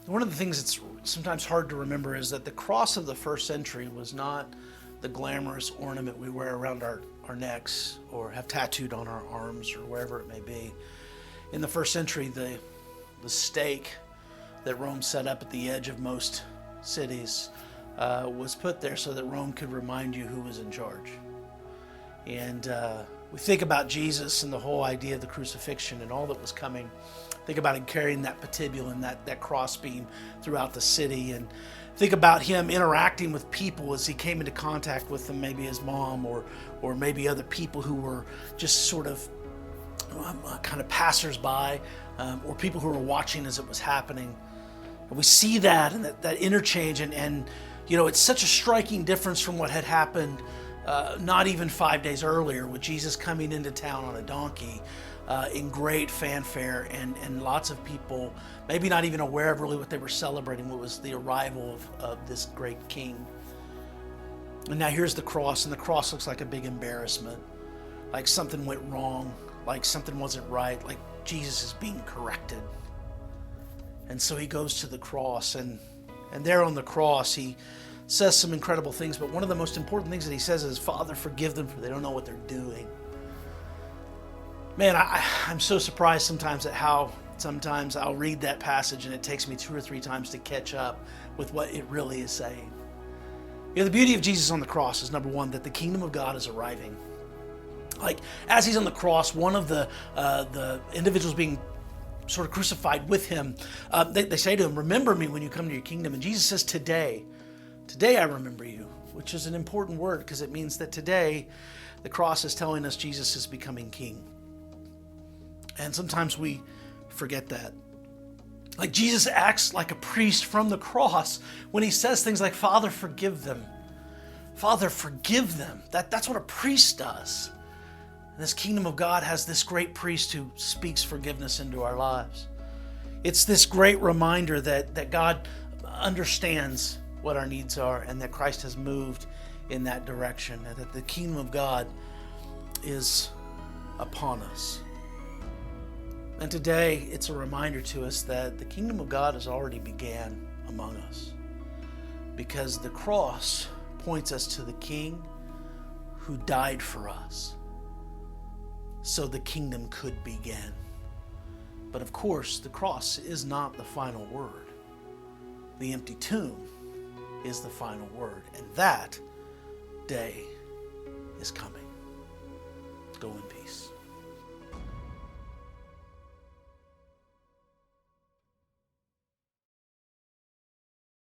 One of the things that's sometimes hard to remember is that the cross of the first century was not the glamorous ornament we wear around our necks or have tattooed on our arms or wherever it may be. In the first century, the stake that Rome set up at the edge of most cities was put there so that Rome could remind you who was in charge. And we think about Jesus and the whole idea of the crucifixion and all that was coming. Think about him carrying that patibulum, that crossbeam throughout the city, and think about him interacting with people as he came into contact with them, maybe his mom or maybe other people who were just sort of kind of passersby, or people who were watching as it was happening. And we see that and that interchange, and you know, it's such a striking difference from what had happened not even 5 days earlier, with Jesus coming into town on a donkey in great fanfare, and lots of people maybe not even aware of really what they were celebrating, what was the arrival of this great king. And now here's the cross, and the cross looks like a big embarrassment, like something went wrong, like something wasn't right, like Jesus is being corrected. And so he goes to the cross, and there on the cross he says some incredible things, but one of the most important things that he says is, "Father, forgive them, for they don't know what they're doing." Man, I'm so surprised sometimes at how sometimes I'll read that passage and it takes me 2 or 3 times to catch up with what it really is saying. You know, the beauty of Jesus on the cross is, number one, that the kingdom of God is arriving. Like, as he's on the cross, one of the individuals being sort of crucified with him, they say to him, "Remember me when you come to your kingdom." And Jesus says, today I remember you, which is an important word because it means that today the cross is telling us Jesus is becoming king. And sometimes we forget that. Like, Jesus acts like a priest from the cross when he says things like, "Father, forgive them. Father, forgive them." That's what a priest does. And this kingdom of God has this great priest who speaks forgiveness into our lives. It's this great reminder that God understands what our needs are and that Christ has moved in that direction, and that the kingdom of God is upon us. And today it's a reminder to us that the kingdom of God has already began among us, because the cross points us to the King who died for us so the kingdom could begin. But of course, the cross is not the final word. The empty tomb is the final word, and that day is coming. Go in peace.